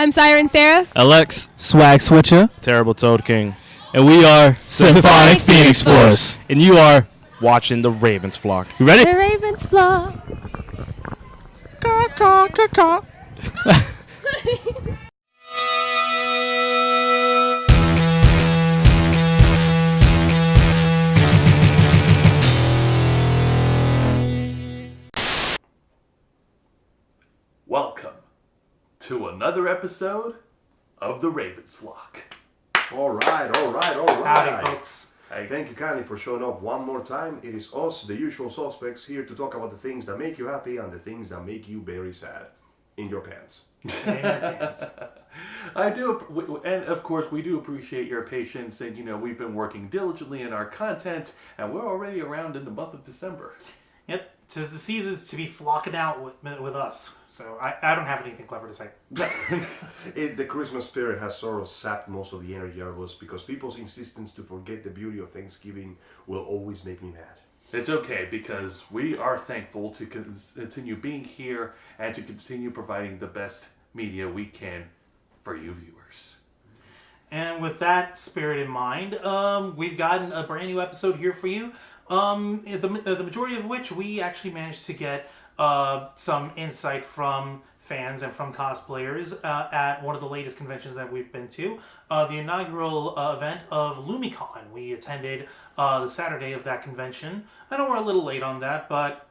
I'm Siren Seraph. Alex. Swag Switcher. Terrible Toad King. And we are Symphonic Pheenix Force. And you are watching the Ravens flock. You ready? The Ravens flock. Caw, caw, caw, caw. Welcome to another episode of the Ravens Flock. All right. Howdy, folks. Hey. Thank you kindly for showing up one more time. It is us, the usual suspects, here to talk about the things that make you happy and the things that make you very sad. In your pants. In your pants. I do, and of course, we do appreciate your patience. And we've been working diligently in our content, and we're already around in the month of December. Yep, 'tis the seasons to be flocking out with us. So I don't have anything clever to say. The Christmas spirit has sort of sapped most of the energy out of us because people's insistence to forget the beauty of Thanksgiving will always make me mad. It's okay, because we are thankful to continue being here and to continue providing the best media we can for you viewers. And with that spirit in mind, we've gotten a brand new episode here for you. The majority of which we actually managed to get some insight from fans and from cosplayers at one of the latest conventions that we've been to, the inaugural event of Lumi-Con. We attended the Saturday of that convention. I know we're a little late on that, but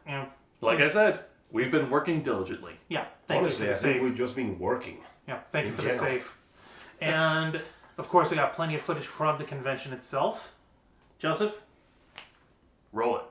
like I said, we've been working diligently. Yeah, thank Honestly, you for the save. we've just been working. Yeah, thank you for the save. And of course, we got plenty of footage from the convention itself. Joseph? Roll it.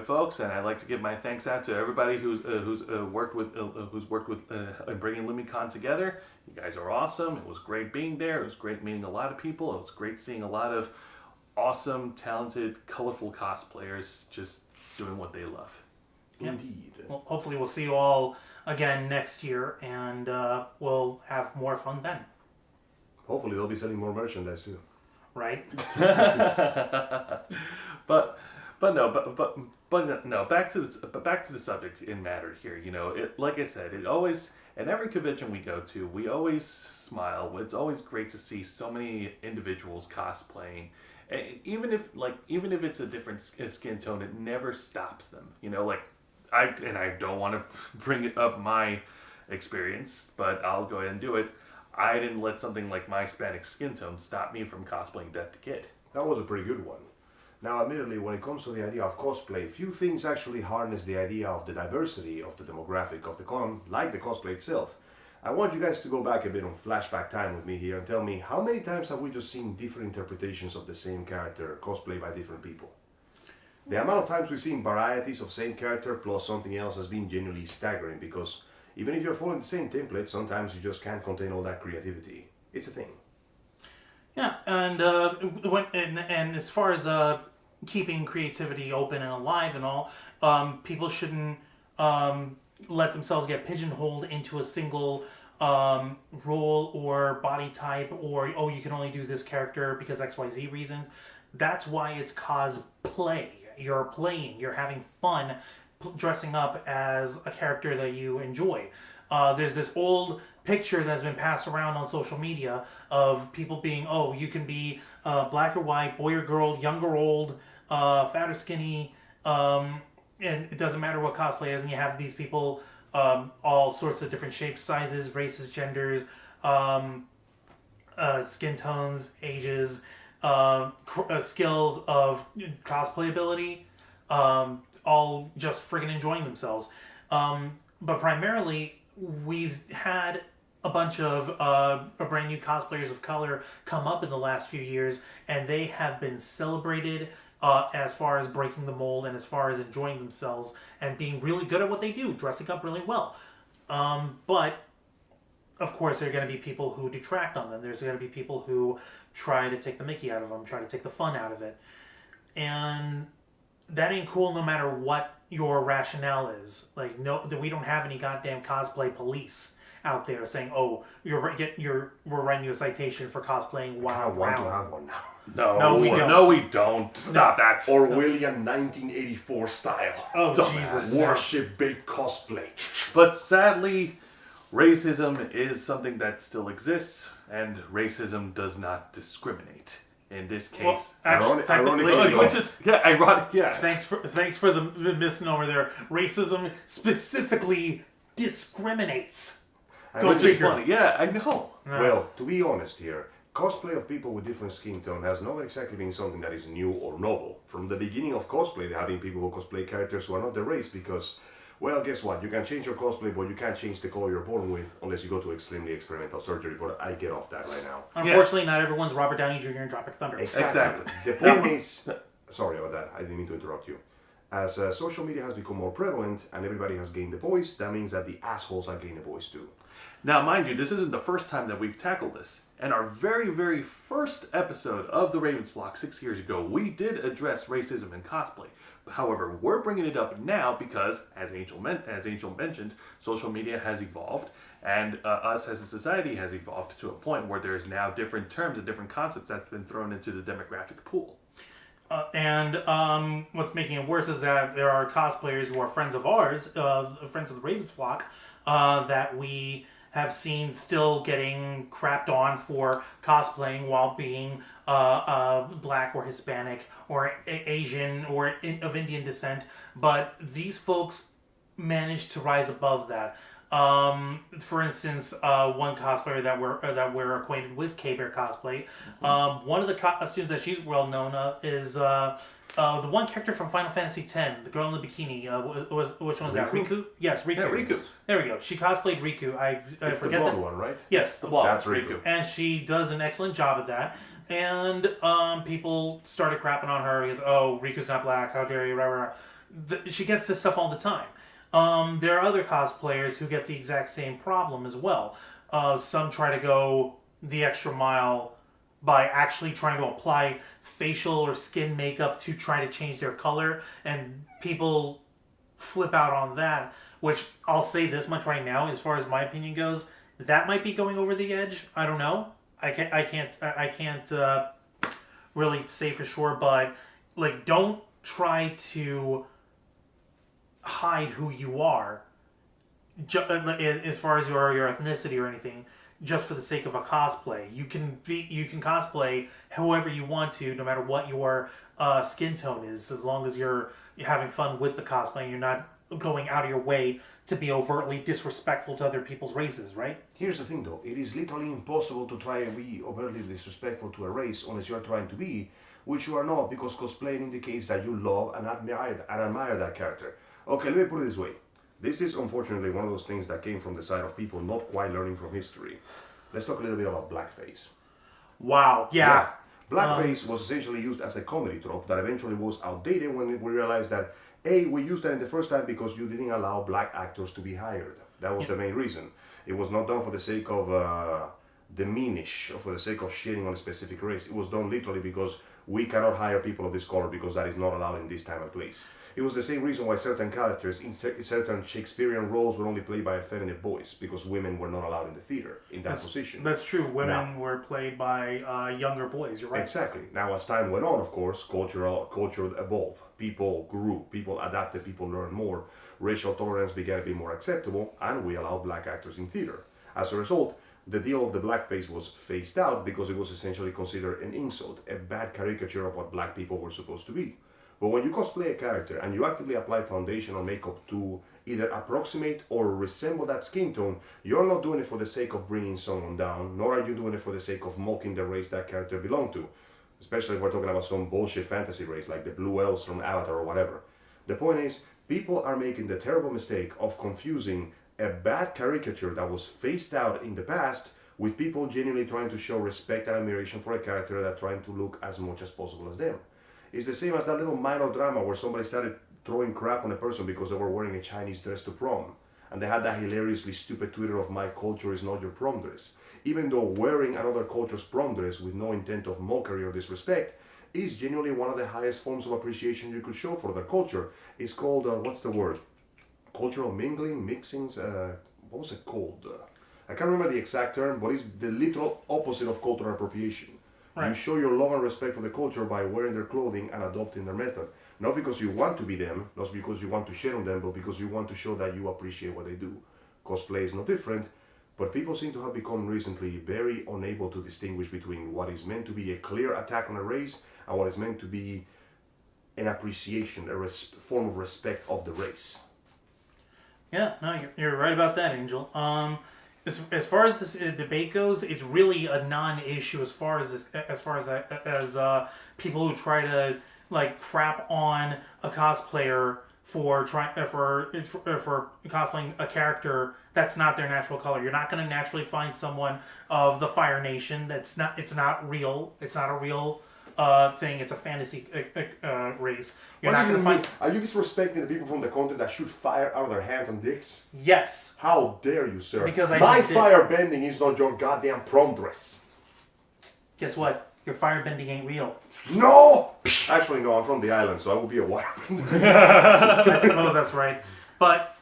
it, folks, and I'd like to give my thanks out to everybody who's worked with in bringing Lumi-Con together. You guys are awesome. It was great being there. It was great meeting a lot of people. It was great seeing a lot of awesome, talented, colorful cosplayers just doing what they love. Indeed. Well, hopefully we'll see you all again next year, and we'll have more fun then. Hopefully they'll be selling more merchandise too. Right? But no. Back to the subject in matter here. You know, like I said, it always, at every convention we go to, we always smile. It's always great to see so many individuals cosplaying, and even if it's a different skin tone, it never stops them. You know, like I don't want to bring it up my experience, but I'll go ahead and do it. I didn't let something like my Hispanic skin tone stop me from cosplaying Death the Kid. That was a pretty good one. Now, admittedly, when it comes to the idea of cosplay, few things actually harness the idea of the diversity of the demographic of the con, like the cosplay itself. I want you guys to go back a bit on flashback time with me here and tell me, how many times have we just seen different interpretations of the same character cosplayed by different people? The amount of times we've seen varieties of same character plus something else has been genuinely staggering, because even if you're following the same template, sometimes you just can't contain all that creativity. It's a thing. Yeah, and as far as keeping creativity open and alive and all, people shouldn't let themselves get pigeonholed into a single role or body type, or, oh, you can only do this character because XYZ reasons. That's why it's cosplay. You're playing, you're having fun dressing up as a character that you enjoy. There's this old picture that's been passed around on social media of people being, oh, you can be black or white, boy or girl, young or old, fat or skinny, and it doesn't matter what cosplay is, and you have these people all sorts of different shapes, sizes, races, genders, skin tones, ages, skills of cosplay ability, all just friggin' enjoying themselves. But primarily, we've had a bunch of brand new cosplayers of color come up in the last few years, and they have been celebrated as far as breaking the mold and as far as enjoying themselves and being really good at what they do, dressing up really well. But of course, there are going to be people who detract on them. There's going to be people who try to take the mickey out of them, try to take the fun out of it. And that ain't cool no matter what your rationale is. Like, no, we don't have any goddamn cosplay police out there saying, "Oh, we're writing you a citation for cosplaying Wild I want Brown." to have one now. No, we don't. Stop that. Orwellian 1984 style. Oh, Dumbass. Jesus. Worship big cosplay. But sadly, racism is something that still exists, and racism does not discriminate. In this case, Well, actually, Ironically, which is ironic. Yeah. thanks for the misnomer there. Racism specifically discriminates. Go Which is figure. funny. Yeah, I know. Well, to be honest here, cosplay of people with different skin tone has not exactly been something that is new or novel. From the beginning of cosplay, there have been people who cosplay characters who are not their race because, well, guess what? You can change your cosplay, but you can't change the color you're born with unless you go to extremely experimental surgery, but I get off that right now. Unfortunately, not everyone's Robert Downey Jr. in Tropic Thunder. Exactly. The point is, sorry about that, I didn't mean to interrupt you. As social media has become more prevalent and everybody has gained the voice, that means that the assholes are gaining the voice too. Now, mind you, this isn't the first time that we've tackled this. In our very, very first episode of The Ravens Flock 6 years ago, we did address racism in cosplay. However, we're bringing it up now because, as Angel mentioned, social media has evolved, and us as a society has evolved to a point where there's now different terms and different concepts that's been thrown into the demographic pool. And what's making it worse is that there are cosplayers who are friends of ours, friends of the Ravens Flock, that we have seen still getting crapped on for cosplaying while being black or Hispanic or Asian or of Indian descent. But these folks managed to rise above that. For instance, one cosplayer that we're acquainted with, K-Bear Cosplay, one of the costumes that she's well known of is the one character from Final Fantasy X, the girl in the bikini. Which one was that? Riku? Yes, Riku. Yeah, Riku. There we go. She cosplayed Riku. I It's forget the the blonde one, right? Yes, The blonde. That's Riku. and she does an excellent job at that. And people started crapping on her because, oh, Riku's not black, how dare you, rah, rah, rah. she gets this stuff all the time. There are other cosplayers who get the exact same problem as well. Some try to go the extra mile by actually trying to apply facial or skin makeup to try to change their color, and people flip out on that, which I'll say this much right now, as far as my opinion goes, that might be going over the edge. I don't know. I can't really say for sure, but like, don't try to hide who you are as far as your ethnicity or anything, just for the sake of a cosplay. You can cosplay however you want to, no matter what your skin tone is, as long as you're having fun with the cosplay and you're not going out of your way to be overtly disrespectful to other people's races, right? Here's the thing though, it is literally impossible to try and be overtly disrespectful to a race unless you're trying to be, which you are not, because cosplaying indicates that you love and admire that character. Okay, let me put it this way. This is unfortunately one of those things that came from the side of people not quite learning from history. Let's talk a little bit about blackface. Wow, yeah. Blackface was essentially used as a comedy trope that eventually was outdated when we realized that, A, we used that in the first time because you didn't allow black actors to be hired. That was the main reason. It was not done for the sake of diminish or for the sake of shitting on a specific race. It was done literally because we cannot hire people of this color because that is not allowed in this time and place. It was the same reason why certain characters in certain Shakespearean roles were only played by effeminate boys, because women were not allowed in the theater in that position. That's true. Women were played by younger boys. You're right. Exactly. Now, as time went on, of course, culture evolved. People grew. People adapted. People learned more. Racial tolerance began to be more acceptable, and we allowed black actors in theater. As a result, the deal of the blackface was phased out because it was essentially considered an insult, a bad caricature of what black people were supposed to be. But when you cosplay a character and you actively apply foundation or makeup to either approximate or resemble that skin tone, you're not doing it for the sake of bringing someone down, nor are you doing it for the sake of mocking the race that character belonged to. Especially if we're talking about some bullshit fantasy race like the Blue Elves from Avatar or whatever. The point is, people are making the terrible mistake of confusing a bad caricature that was phased out in the past with people genuinely trying to show respect and admiration for a character that trying to look as much as possible as them. It's the same as that little minor drama where somebody started throwing crap on a person because they were wearing a Chinese dress to prom. And they had that hilariously stupid Twitter of "my culture is not your prom dress." Even though wearing another culture's prom dress with no intent of mockery or disrespect is genuinely one of the highest forms of appreciation you could show for their culture. It's called, what's the word? Cultural mingling, mixings, what was it called? I can't remember the exact term, but it's the literal opposite of cultural appropriation. Right. You show your love and respect for the culture by wearing their clothing and adopting their method. Not because you want to be them, not because you want to shit on them, but because you want to show that you appreciate what they do. Cosplay is no different, but people seem to have become recently very unable to distinguish between what is meant to be a clear attack on a race and what is meant to be an appreciation, a form of respect of the race. Yeah, no, you're right about that, Angel. As far as this debate goes, it's really a non-issue as far as people who try to like crap on a cosplayer for cosplaying a character that's not their natural color. You're not going to naturally find someone of the Fire Nation. It's not real. It's not a real thing. It's a fantasy race. You're not going to find. Are you disrespecting the people from the continent that shoot fire out of their hands and dicks? Yes. How dare you, sir? Because my fire bending is not your goddamn prom dress. Guess what? Your firebending ain't real. No! Actually, no, I'm from the island, so I will be a waterbender. I suppose that's right. But,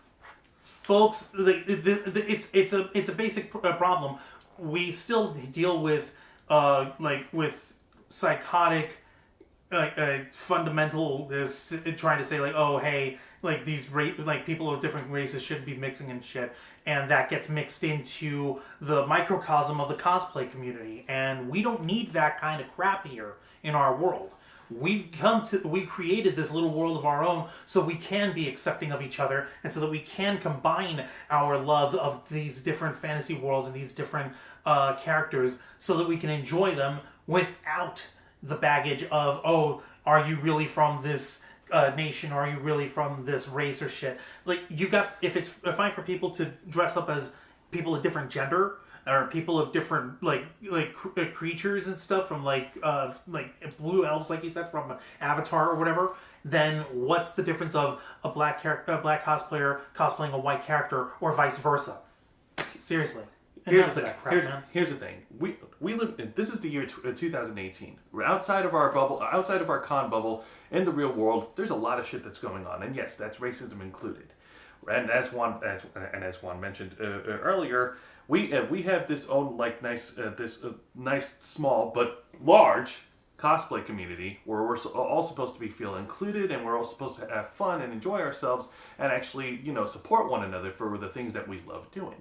folks, it's a basic problem. We still deal with, with psychotic, fundamental, trying to say, like, oh, hey, like, these people of different races shouldn't be mixing and shit. And that gets mixed into the microcosm of the cosplay community. And we don't need that kind of crap here in our world. We created this little world of our own so we can be accepting of each other and so that we can combine our love of these different fantasy worlds and these different characters so that we can enjoy them without the baggage of, oh, are you really from this nation, or are you really from this race or shit? Like, if it's fine for people to dress up as people of different gender, or people of different creatures and stuff from like blue elves, like you said, from Avatar or whatever, then what's the difference of a black cosplayer cosplaying a white character or vice versa? Seriously. Here's the thing. We live in, this is the year 2018. We're outside of our bubble, outside of our con bubble, in the real world. There's a lot of shit that's going on, and yes, that's racism included. And as Juan mentioned earlier, we have this own nice small but large cosplay community where we're all supposed to feel included, and we're all supposed to have fun and enjoy ourselves, and actually support one another for the things that we love doing.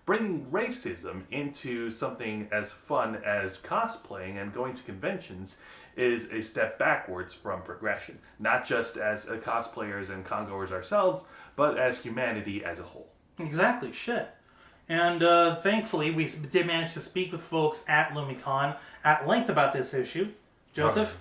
Bringing racism into something as fun as cosplaying and going to conventions is a step backwards from progression, not just as cosplayers and congoers ourselves, but as humanity as a whole. Exactly, shit. And thankfully, we did manage to speak with folks at Lumi-Con at length about this issue. Joseph?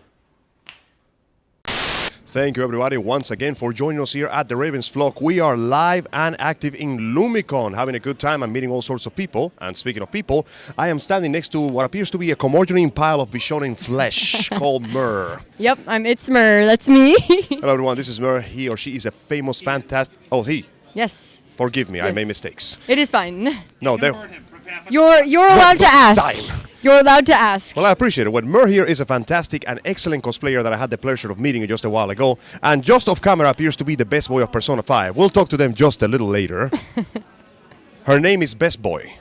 Thank you, everybody, once again for joining us here at the Ravens Flock. We are live and active in Lumi-Con, having a good time and meeting all sorts of people. And speaking of people, I am standing next to what appears to be a commodoring pile of Bishonen flesh called Mur. Yep, it's Mur. That's me. Hello, everyone. This is Mur. He or she is a famous, fantastic... Oh, he. Yes. Forgive me, Yes. I made mistakes. It is fine. No, there... You're allowed to ask. Time. You're allowed to ask. Well, I appreciate it. Well, Mur here is a fantastic and excellent cosplayer that I had the pleasure of meeting just a while ago, and just off camera appears to be the best boy of Persona 5. We'll talk to them just a little later. Her name is Best Boy.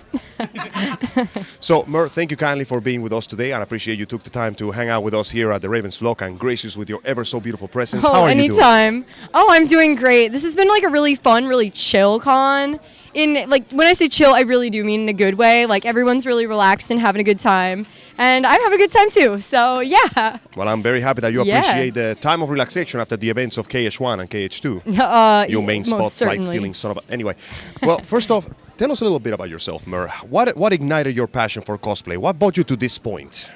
So, Mur, thank you kindly for being with us today, and I appreciate you took the time to hang out with us here at the Ravens Flock and grace us with your ever so beautiful presence. Oh, How are you doing? anytime. Oh, I'm doing great. This has been like a really fun, really chill con. When I say chill, I really do mean in a good way. Like, everyone's really relaxed and having a good time. And I'm having a good time too. So, yeah. Well, I'm very happy that you Yeah. appreciate the time of relaxation after the events of KH1 and KH2. Your main most spot, slide certainly. stealing son of a... Anyway, well, first off, tell us a little bit about yourself, Mur. What ignited your passion for cosplay? What brought you to this point?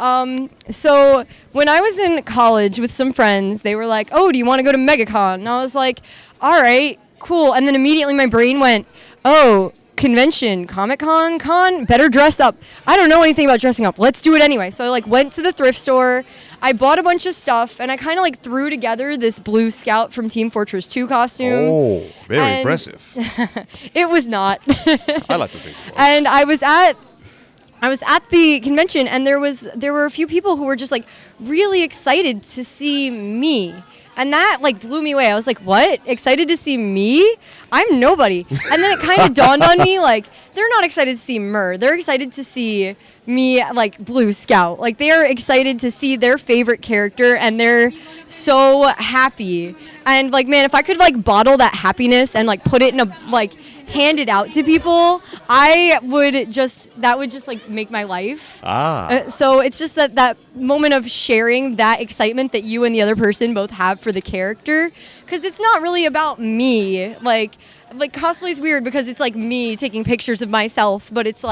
So when I was in college with some friends, they were like, "Oh, do you want to go to MegaCon?" And I was like, "All right, cool." And then immediately my brain went, "Oh, convention, Comic-Con, better dress up. I don't know anything about dressing up. Let's do it anyway." So I went to the thrift store. I bought a bunch of stuff, and I kind of threw together this Blue Scout from Team Fortress 2 costume. Oh, very And- impressive. It was not. I like to think it was. And I was at the convention, and there were a few people who were just really excited to see me. And that blew me away. I was like, "What? Excited to see me? I'm nobody." And then it kind of dawned on me, they're not excited to see Mur. They're excited to see me, Blue Scout. They are excited to see their favorite character, and they're so happy. And man, if I could bottle that happiness and put it in a hand it out to people, that would just make my life. So it's just that moment of sharing that excitement that you and the other person both have for the character, because it's not really about me. Cosplay is weird because it's me taking pictures of myself, but it's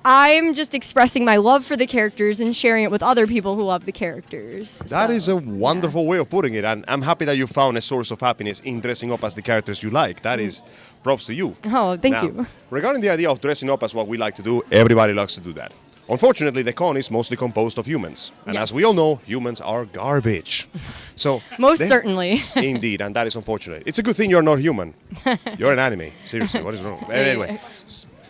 I'm just expressing my love for the characters and sharing it with other people who love the characters. That is a wonderful way of putting it, and I'm happy that you found a source of happiness in dressing up as the characters you like. That is props to you. Oh, thank Now, you. Regarding the idea of dressing up as what we like to do, everybody likes to do that. Unfortunately, the con is mostly composed of humans. And as we all know, humans are garbage. So Most certainly. Indeed, and that is unfortunate. It's a good thing you're not human. You're an anime. Seriously, what is wrong? Anyway.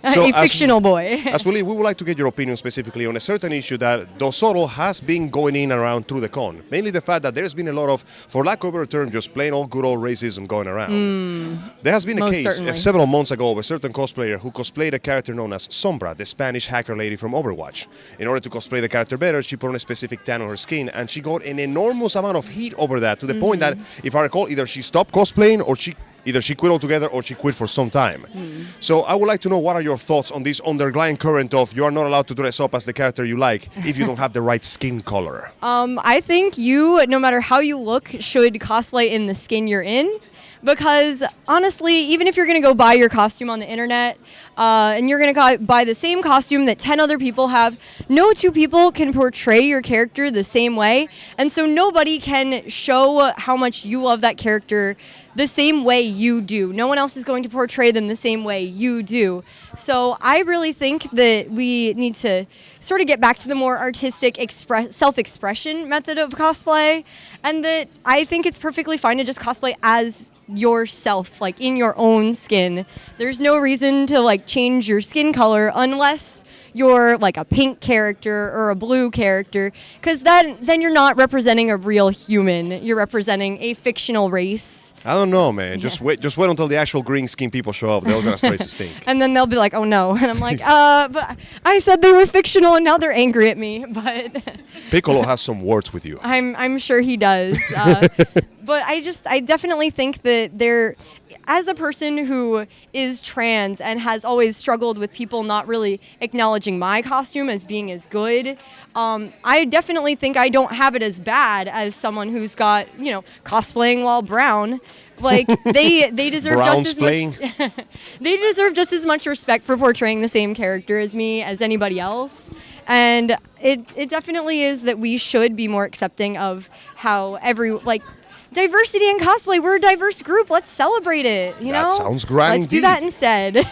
A fictional boy. As we would like to get your opinion specifically on a certain issue that Dosoro has been going in and around through the con. Mainly the fact that there's been a lot of, for lack of a better term, just plain old good old racism going around. There has been a Most case certainly. several months ago of a certain cosplayer who cosplayed a character known as Sombra, the Spanish hacker lady from Overwatch. In order to cosplay the character better, she put on a specific tan on her skin, and she got an enormous amount of heat over that, to the point that, if I recall, either she stopped cosplaying or either she quit altogether or she quit for some time. So I would like to know, what are your thoughts on this underlying current of you are not allowed to dress up as the character you like if you don't have the right skin color? I think you, no matter how you look, should cosplay in the skin you're in. because honestly, even if you're going to go buy your costume on the internet and you're going to buy the same costume that 10 other people have, no two people can portray your character the same way. And so nobody can show how much you love that character the same way you do. No one else is going to portray them the same way you do. So I really think that we need to sort of get back to the more artistic self-expression method of cosplay, and that I think it's perfectly fine to just cosplay as yourself, like in your own skin. There's no reason to like change your skin color unless you're like a pink character or a blue character, because then you're not representing a real human. You're representing a fictional race. I don't know, man. Just wait until the actual green skin people show up. They're gonna start to stink. And then they'll be like, "Oh no!" And I'm like, but I said they were fictional, and now they're angry at me." But Piccolo has some words with you. I'm sure he does. But I definitely think that as a person who is trans and has always struggled with people not really acknowledging my costume as being as good, I definitely think I don't have it as bad as someone who's got, cosplaying while brown. Like they deserve just as much. They deserve just as much respect for portraying the same character as me as anybody else. And it definitely is that we should be more accepting of how diversity in cosplay. We're a diverse group. Let's celebrate it. That sounds grand Let's do indeed. that instead.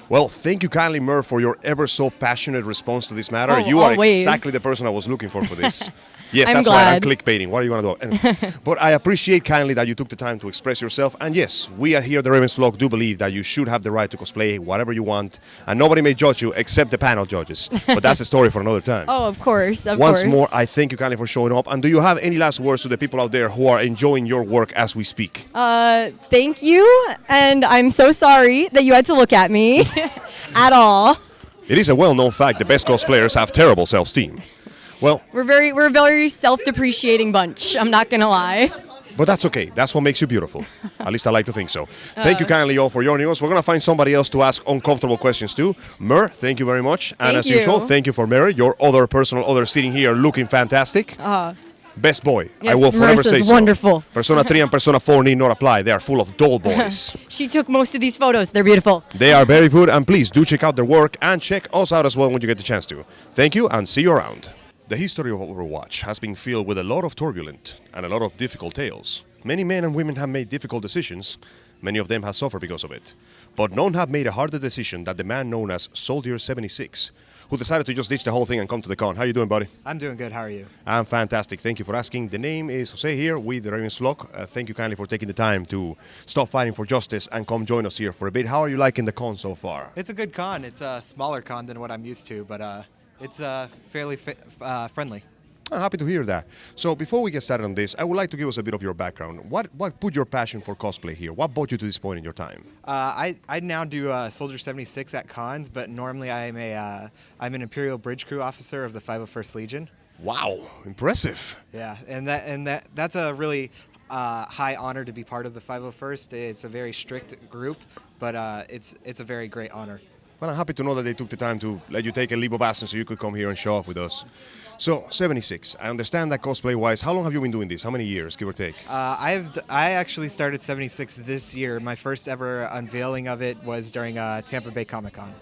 Well, thank you kindly, Mer, for your ever so passionate response to this matter. Oh, You are always. exactly the person I was looking for this. Yes, I'm that's right. I'm glad. clickbaiting. What are you going to do? Anyway, but I appreciate kindly that you took the time to express yourself. And yes, we here at the Ravens Vlog do believe that you should have the right to cosplay whatever you want. And nobody may judge you except the panel judges. But that's a story for another time. Oh, of course. Once more, I thank you kindly for showing up. And do you have any last words to the people out there who are enjoying your work as we speak? Thank you. And I'm so sorry that you had to look at me at all. It is a well-known fact the best cosplayers have terrible self-esteem. Well, We're a very self-depreciating bunch. I'm not gonna lie. but that's okay. That's what makes you beautiful. At least I like to think so. Thank you kindly all for joining us. We're going to find somebody else to ask uncomfortable questions to. Mer, thank you very much. And Thank as you. usual, thank you for Mary, your other sitting here looking fantastic. Best boy. I Yes, will forever Marissa's say so. wonderful. Persona 3 and Persona 4 need not apply. They are full of dull boys. She took most of these photos. They're beautiful. They are very good, and please do check out their work and check us out as well when you get the chance to. Thank you, and see you around. The history of Overwatch has been filled with a lot of turbulent and a lot of difficult tales. Many men and women have made difficult decisions. Many of them have suffered because of it. But none have made a harder decision than the man known as Soldier 76, who decided to just ditch the whole thing and come to the con. How you doing, buddy? I'm doing good. How are you? I'm fantastic. Thank you for asking. The name is Jose here with the Ravens Vlog. Thank you kindly for taking the time to stop fighting for justice and come join us here for a bit. How are you liking the con so far? It's a good con. It's a smaller con than what I'm used to, but it's fairly friendly. I'm happy to hear that. So before we get started on this, I would like to give us a bit of your background. What put your passion for cosplay here? What brought you to this point in your time? I now do Soldier 76 at cons, but normally I'm an Imperial Bridge Crew officer of the 501st Legion. Wow, impressive. Yeah, and that's a really high honor to be part of the 501st. It's a very strict group, but it's a very great honor. Well, I'm happy to know that they took the time to let you take a leave of absence so you could come here and show off with us. So, 76. I understand that cosplay-wise, how long have you been doing this? How many years, give or take? I actually started 76 this year. My first ever unveiling of it was during Tampa Bay Comic-Con.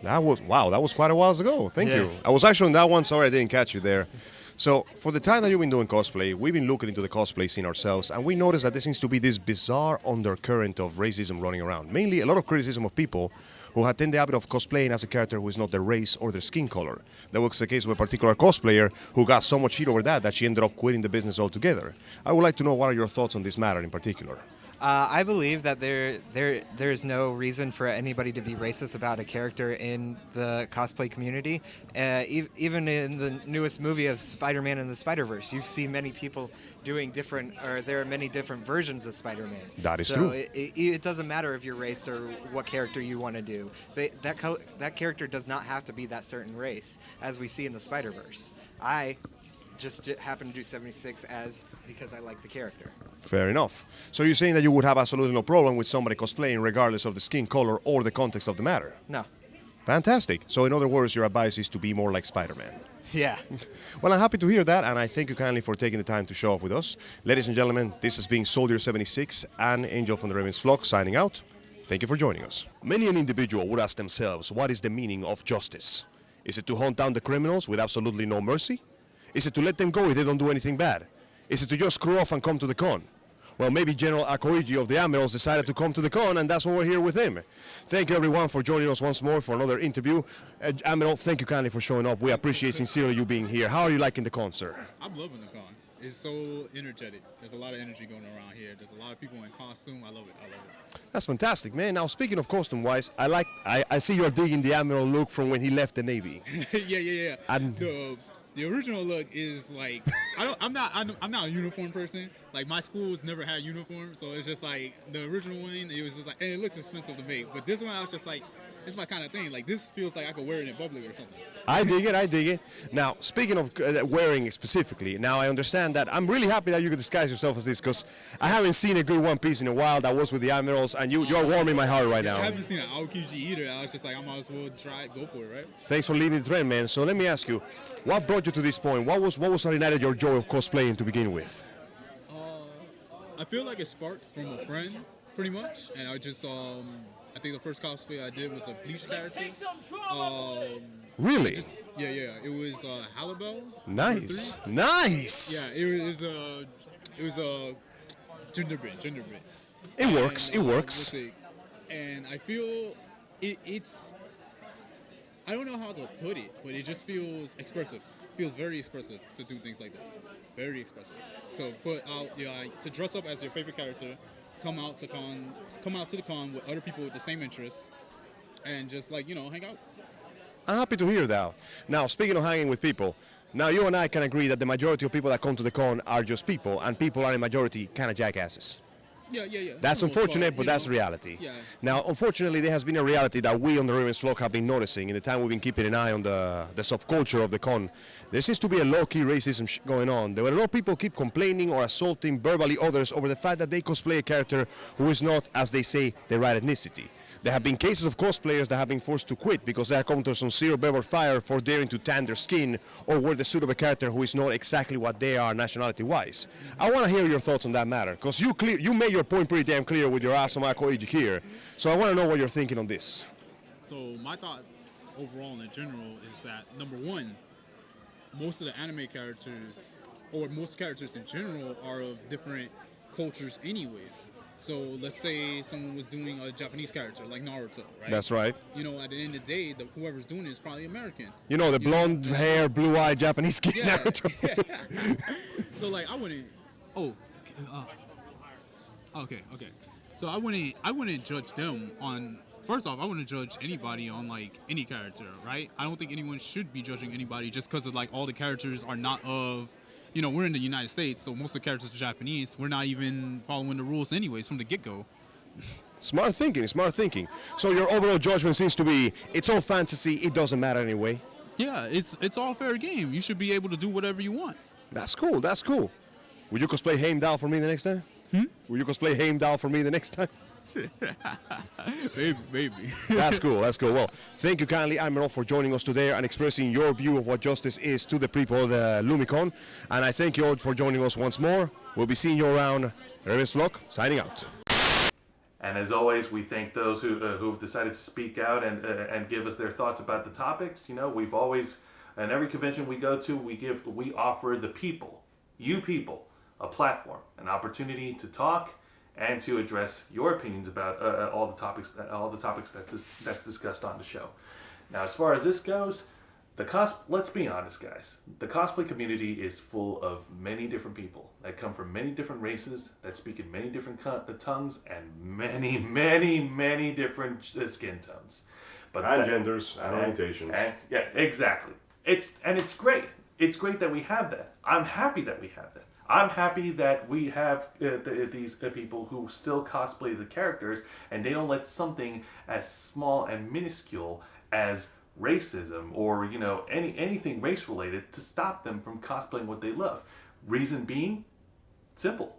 That was quite a while ago. Thank Yeah. you. I was actually on that one. Sorry I didn't catch you there. So, for the time that you've been doing cosplay, we've been looking into the cosplay scene ourselves, and we noticed that there seems to be this bizarre undercurrent of racism running around. Mainly a lot of criticism of people who had taken the habit of cosplaying as a character who is not their race or their skin color. That was the case with a particular cosplayer who got so much heat over that she ended up quitting the business altogether. I would like to know what are your thoughts on this matter in particular. I believe that there's no reason for anybody to be racist about a character in the cosplay community. Even in the newest movie of Spider-Man and the Spider-Verse, you see many people doing there are many different versions of Spider-Man. That is so true. It doesn't matter if you're race or what character you want to do. That character does not have to be that certain race, as we see in the Spider-Verse. I just happen to do 76 because I like the character. Fair enough. So you're saying that you would have absolutely no problem with somebody cosplaying regardless of the skin color or the context of the matter? No. Fantastic. So in other words, your advice is to be more like Spider-Man. Yeah. Well, I'm happy to hear that, and I thank you kindly for taking the time to show up with us. Ladies and gentlemen, this has been Soldier76 and Angel from the Ravens Flock signing out. Thank you for joining us. Many an individual would ask themselves, what is the meaning of justice? Is it to hunt down the criminals with absolutely no mercy? Is it to let them go if they don't do anything bad? Is it to just screw off and come to the con? Well, maybe General Akoiji of the Amigos decided to come to the con, and that's why we're here with him. Thank you, everyone, for joining us once more for another interview. Amiral, thank you kindly for showing up. We appreciate sincerely you being here. How are you liking the con, sir? I'm loving the con. It's so energetic. There's a lot of energy going around here. There's a lot of people in costume. I love it. I love it. That's fantastic, man. Now, speaking of costume-wise, I see you're digging the Admiral look from when he left the Navy. Yeah. And the original look is like I'm not a uniform person. Like my schools never had uniforms, so it's just like the original one. It was just like, and it looks expensive to make. But this one, I was just like, it's my kind of thing. Like this feels like I could wear it in public or something. I dig it. Now, speaking of wearing specifically, now I understand that I'm really happy that you could disguise yourself as this, because I haven't seen a good One Piece in a while. That was with the Admirals, and you're warming my heart right now. I haven't seen an Aokiji either. I was just like, I might as well try it, go for it, right? Thanks for leading the trend, man. So let me ask you, what brought you to this point? What was what ignited your joy of cosplaying to begin with? I feel like it sparked from a friend, pretty much, and I just I think the first cosplay I did was a Bleach character. Really? Yeah. It was Halibel. Nice. Yeah, it was a genderbread. It works. And I feel it's. I don't know how to put it, but it just feels expressive. Feels very expressive to do things like this. Very expressive. So put out, to dress up as your favorite character, come out to the con with other people with the same interests, and just hang out. I'm happy to hear that. Now, speaking of hanging with people, now you and I can agree that the majority of people that come to the con are just people, and people are in majority kind of jackasses. Yeah. That's unfortunate, but that's reality. Yeah. Now, unfortunately, there has been a reality that we on the Ravens Flock have been noticing in the time we've been keeping an eye on the subculture of the con. There seems to be a low-key racism going on. There were a lot of people keep complaining or assaulting verbally others over the fact that they cosplay a character who is not, as they say, the right ethnicity. There have been cases of cosplayers that have been forced to quit because they have come to some zero bevel fire for daring to tan their skin or wear the suit of a character who is not exactly what they are nationality-wise. I want to hear your thoughts on that matter, because you made your point pretty damn clear with your awesome Akoiji here. So I want to know what you're thinking on this. So my thoughts overall in general is that, number one, most of the anime characters, or most characters in general, are of different cultures anyways. So let's say someone was doing a Japanese character like Naruto, right? That's right. At the end of the day, whoever's doing it is probably American. The blonde hair, blue-eyed Japanese kid Naruto. So I wouldn't. Okay. So I wouldn't judge them on. First off, I wouldn't judge anybody on any character, right? I don't think anyone should be judging anybody just because of all the characters are not of. We're in the United States, so most of the characters are Japanese. We're not even following the rules anyways from the get-go. Smart thinking. So your overall judgment seems to be, it's all fantasy, it doesn't matter anyway. Yeah, it's all fair game. You should be able to do whatever you want. That's cool. Would you cosplay Heimdall for me the next time? Will you cosplay Heimdall for me the next time? Maybe. That's cool. Well, thank you kindly, Admiral, for joining us today and expressing your view of what justice is to the people of the Lumi-Con. And I thank you all for joining us once more. We'll be seeing you around. Ravens Flock, signing out. And as always, we thank those who've decided to speak out and give us their thoughts about the topics. We've always, in every convention we go to, we offer the people, you people, a platform, an opportunity to talk and to address your opinions about all the topics that's discussed on the show. Now, as far as this goes, let's be honest, guys. The cosplay community is full of many different people that come from many different races, that speak in many different tongues, and many, many, many different skin tones. And genders and orientations. Yeah, exactly. It's great. It's great that we have that. I'm happy that we have that. I'm happy that we have these people who still cosplay the characters, and they don't let something as small and minuscule as racism or anything race related to stop them from cosplaying what they love. Reason being, simple.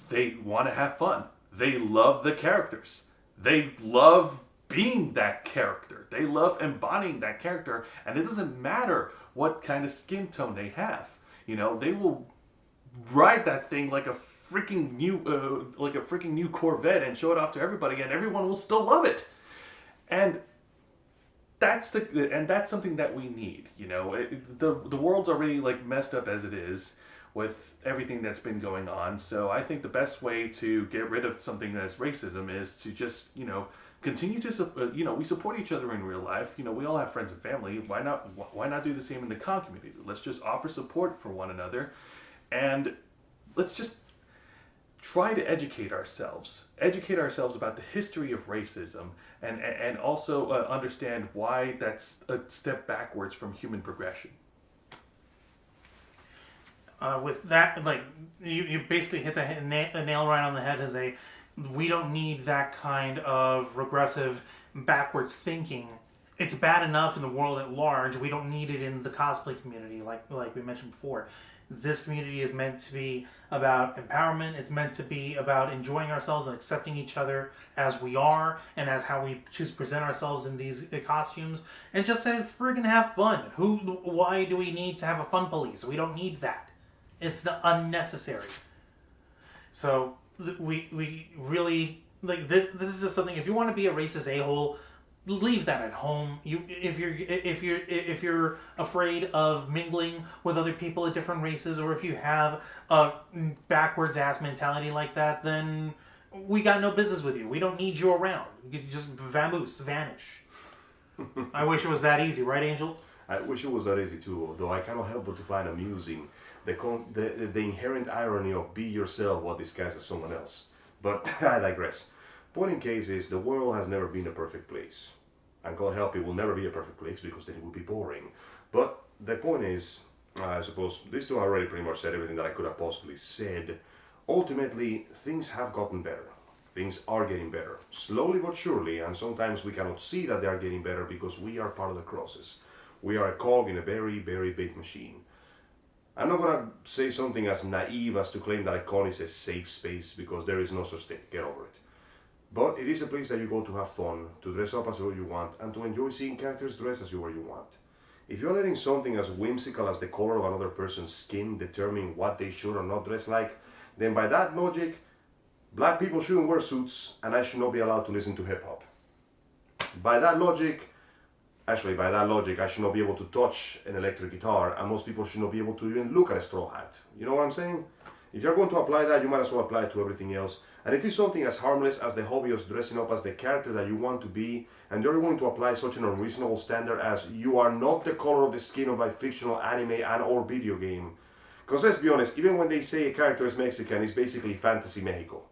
They want to have fun. They love the characters. They love being that character. They love embodying that character, and it doesn't matter what kind of skin tone they have. They will ride that thing like a freaking new Corvette and show it off to everybody, and everyone will still love it. And that's something that we need. The world's already like messed up as it is with everything that's been going on. So I think the best way to get rid of something that's racism is to just continue to we support each other in real life. We all have friends and family. Why not do the same in the con community? Let's just offer support for one another, and let's just try to educate ourselves about the history of racism, and also understand why that's a step backwards from human progression. With that, like you basically hit the nail right on the head. We don't need that kind of regressive, backwards thinking. It's bad enough in the world at large. We don't need it in the cosplay community, like we mentioned before. This community is meant to be about empowerment. It's meant to be about enjoying ourselves and accepting each other as we are and as how we choose to present ourselves in these costumes, and just to friggin' have fun. Why do we need to have a fun police? We don't need that. It's unnecessary. So we really like this. This is just something. If you want to be a racist a-hole, leave that at home. If you're afraid of mingling with other people of different races, or if you have a backwards ass mentality like that, then we got no business with you. We don't need you around. You just vanish. I wish it was that easy, right, Angel? I wish it was that easy too, though I cannot help but to find amusing the inherent irony of be yourself while disguised as someone else. But I digress. Point in case is the world has never been a perfect place. And God help it will never be a perfect place, because then it would be boring. But the point is, I suppose these two already pretty much said everything that I could have possibly said. Ultimately, things have gotten better. Things are getting better. Slowly but surely, and sometimes we cannot see that they are getting better because we are part of the process. We are a cog in a very, very big machine. I'm not going to say something as naive as to claim that a con is a safe space, because there is no such thing. Get over it. But it is a place that you go to have fun, to dress up as you want, and to enjoy seeing characters dressed as you want. If you're letting something as whimsical as the color of another person's skin determine what they should or not dress like, then by that logic, black people shouldn't wear suits, and I should not be allowed to listen to hip-hop. By that logic, I should not be able to touch an electric guitar, and most people should not be able to even look at a straw hat. You know what I'm saying? If you're going to apply that, you might as well apply it to everything else. And if it's something as harmless as the hobby of dressing up as the character that you want to be, and you're going to apply such an unreasonable standard as you are not the color of the skin of a fictional anime and or video game. Because let's be honest, even when they say a character is Mexican, it's basically fantasy Mexico.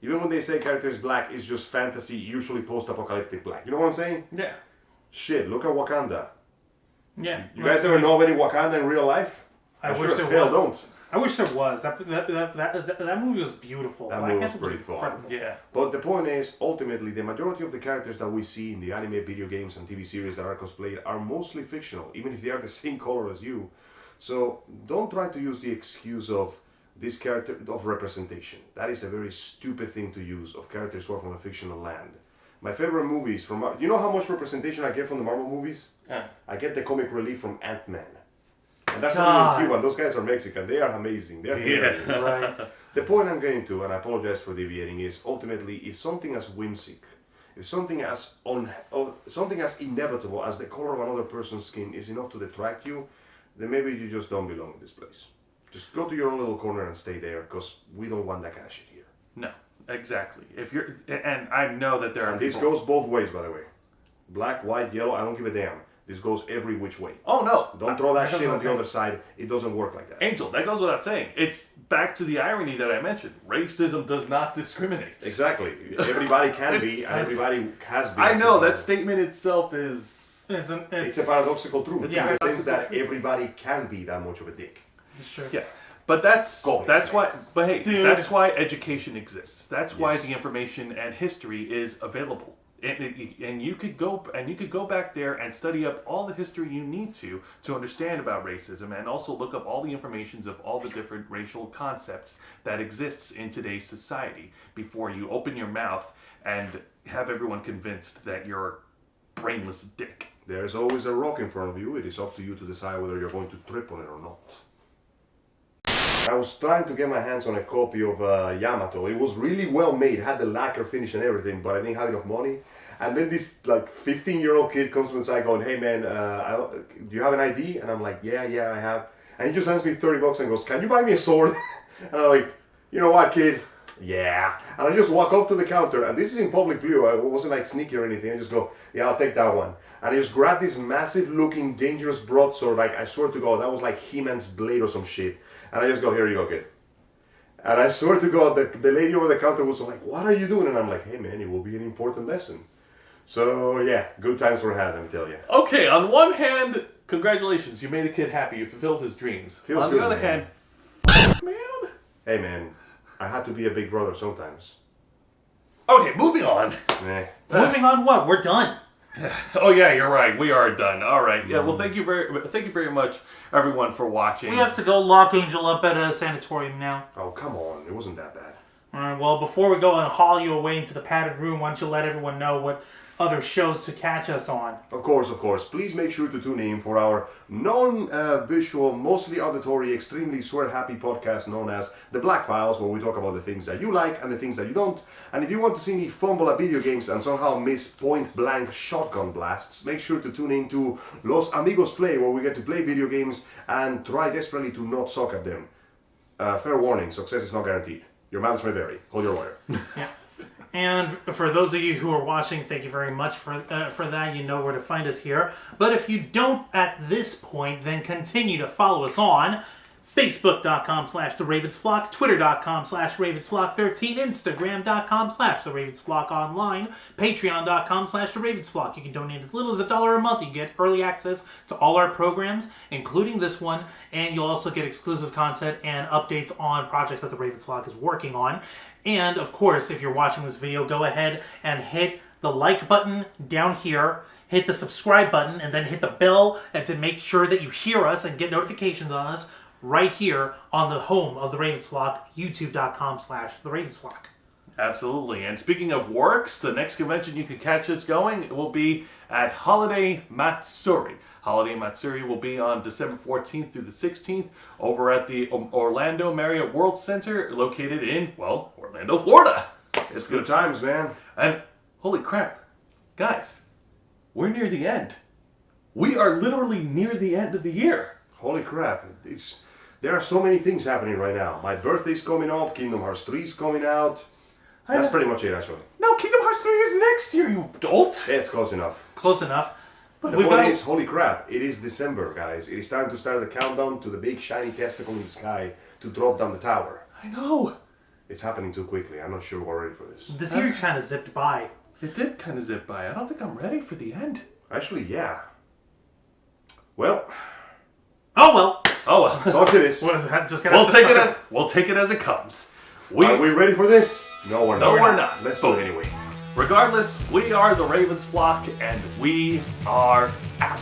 Even when they say a character is black, it's just fantasy, usually post-apocalyptic black. You know what I'm saying? Yeah. Shit, look at Wakanda. Yeah. You guys ever know of any Wakanda in real life? I wish sure there as hell was. don't. I wish there was. That movie was beautiful. That movie was pretty fun. Yeah. But the point is, ultimately, the majority of the characters that we see in the anime, video games, and TV series that are cosplayed are mostly fictional, even if they are the same color as you. So don't try to use the excuse of this character of representation. That is a very stupid thing to use, of characters who are from a fictional land. My favorite movies from... You know how much representation I get from the Marvel movies? I get the comic relief from Ant-Man. And that's not even Cuban. Those guys are Mexican. They are amazing. They are hilarious. Right. The point I'm getting to, and I apologize for deviating, is ultimately if something as whimsic, if something as inevitable as the color of another person's skin is enough to detract you, then maybe you just don't belong in this place. Just go to your own little corner and stay there, because we don't want that kind of shit here. No, exactly. And I know that there are. And this goes both ways, by the way. Black, white, yellow. I don't give a damn. This goes every which way. Oh, no. Don't throw that shit on the other side. It doesn't work like that. Angel, that goes without saying. It's back to the irony that I mentioned. Racism does not discriminate. Exactly. Everybody can be, and everybody has been. I know, that statement itself is... It's a paradoxical truth. It's Yeah. in the sense that everybody can be that much of a dick. It's true. Yeah. But that's why... But hey, Dude. that's why education exists. That's why Yes. the information and history is available. And you could go back there and study up all the history you need to understand about racism, and also look up all the informations of all the different racial concepts that exists in today's society before you open your mouth and have everyone convinced that you're a brainless dick. There's always a rock in front of you. It is up to you to decide whether you're going to trip on it or not. I was trying to get my hands on a copy of Yamato. It was really well made, had the lacquer finish and everything, but I didn't have enough money. And then this like 15-year-old kid comes from the side going, "Hey man, do you have an ID?" And I'm like, yeah, I have. And he just hands me $30 and goes, "Can you buy me a sword?" And I'm like, "You know what, kid? Yeah." And I just walk up to the counter, and this is in public view. I wasn't like sneaky or anything. I just go, "Yeah, I'll take that one." And I just grabbed this massive looking dangerous broadsword, like I swear to God, that was like He-Man's blade or some shit. And I just go, "Here you go, kid." And I swear to God, the lady over the counter was like, "What are you doing?" And I'm like, "Hey man, it will be an important lesson." So yeah, good times were had, let me tell you. Okay, on one hand, congratulations, you made a kid happy, you fulfilled his dreams. Feels on good, the other man. hand, man. Hey man, I had to be a big brother sometimes. Okay, moving on. Moving on what? We're done. Oh yeah, you're right. We are done. All right. Yeah. Well, thank you very much, everyone, for watching. We have to go lock Angel up at a sanatorium now. Oh come on, it wasn't that bad. All right. Well, before we go and haul you away into the padded room, why don't you let everyone know what other shows to catch us on? Of course. Please make sure to tune in for our non-visual, mostly auditory, extremely swear-happy podcast known as The Black Files, where we talk about the things that you like and the things that you don't. And if you want to see me fumble at video games and somehow miss point-blank shotgun blasts, make sure to tune in to Los Amigos Play, where we get to play video games and try desperately to not suck at them. Fair warning, success is not guaranteed. Your mouths may vary. Hold your lawyer. Yeah. And for those of you who are watching, thank you very much for that. You know where to find us here. But if you don't at this point, then continue to follow us on Facebook.com/TheRavensFlock, Twitter.com/RavensFlock13, Instagram.com/TheRavensFlockOnline, Patreon.com/TheRavensFlock. You can donate as little as $1 a month. You get early access to all our programs, including this one, and you'll also get exclusive content and updates on projects that the Ravens Flock is working on. And of course, if you're watching this video, go ahead and hit the like button down here, hit the subscribe button, and then hit the bell and to make sure that you hear us and get notifications on us right here on the home of the Ravens Flock, youtube.com/the Ravens Flock. Absolutely. And speaking of works, the next convention you could catch us going will be at Holiday Matsuri. Holiday Matsuri will be on December 14th through the 16th over at the Orlando Marriott World Center, located in, well, Orlando, Florida. It's good times, man. And holy crap, guys, we're near the end. We are literally near the end of the year. Holy crap. There are so many things happening right now. My birthday's coming up, Kingdom Hearts 3 is coming out. That's pretty much it, actually. No, Kingdom Hearts 3 is next year, you dolt. It's close enough. Close enough. But the point is, holy crap, it is December, guys. It is time to start the countdown to the big shiny testicle in the sky to drop down the tower. I know. It's happening too quickly. I'm not sure we're ready for this. This year kind of zipped by. It did kind of zip by. I don't think I'm ready for the end. Actually, yeah. Well. Oh well. So to this. What is that? Just we'll take it as it comes. Are we ready for this? No, we're not. No, we're not. Let's do it anyway. Regardless, we are the Ravens Flock, and we are out.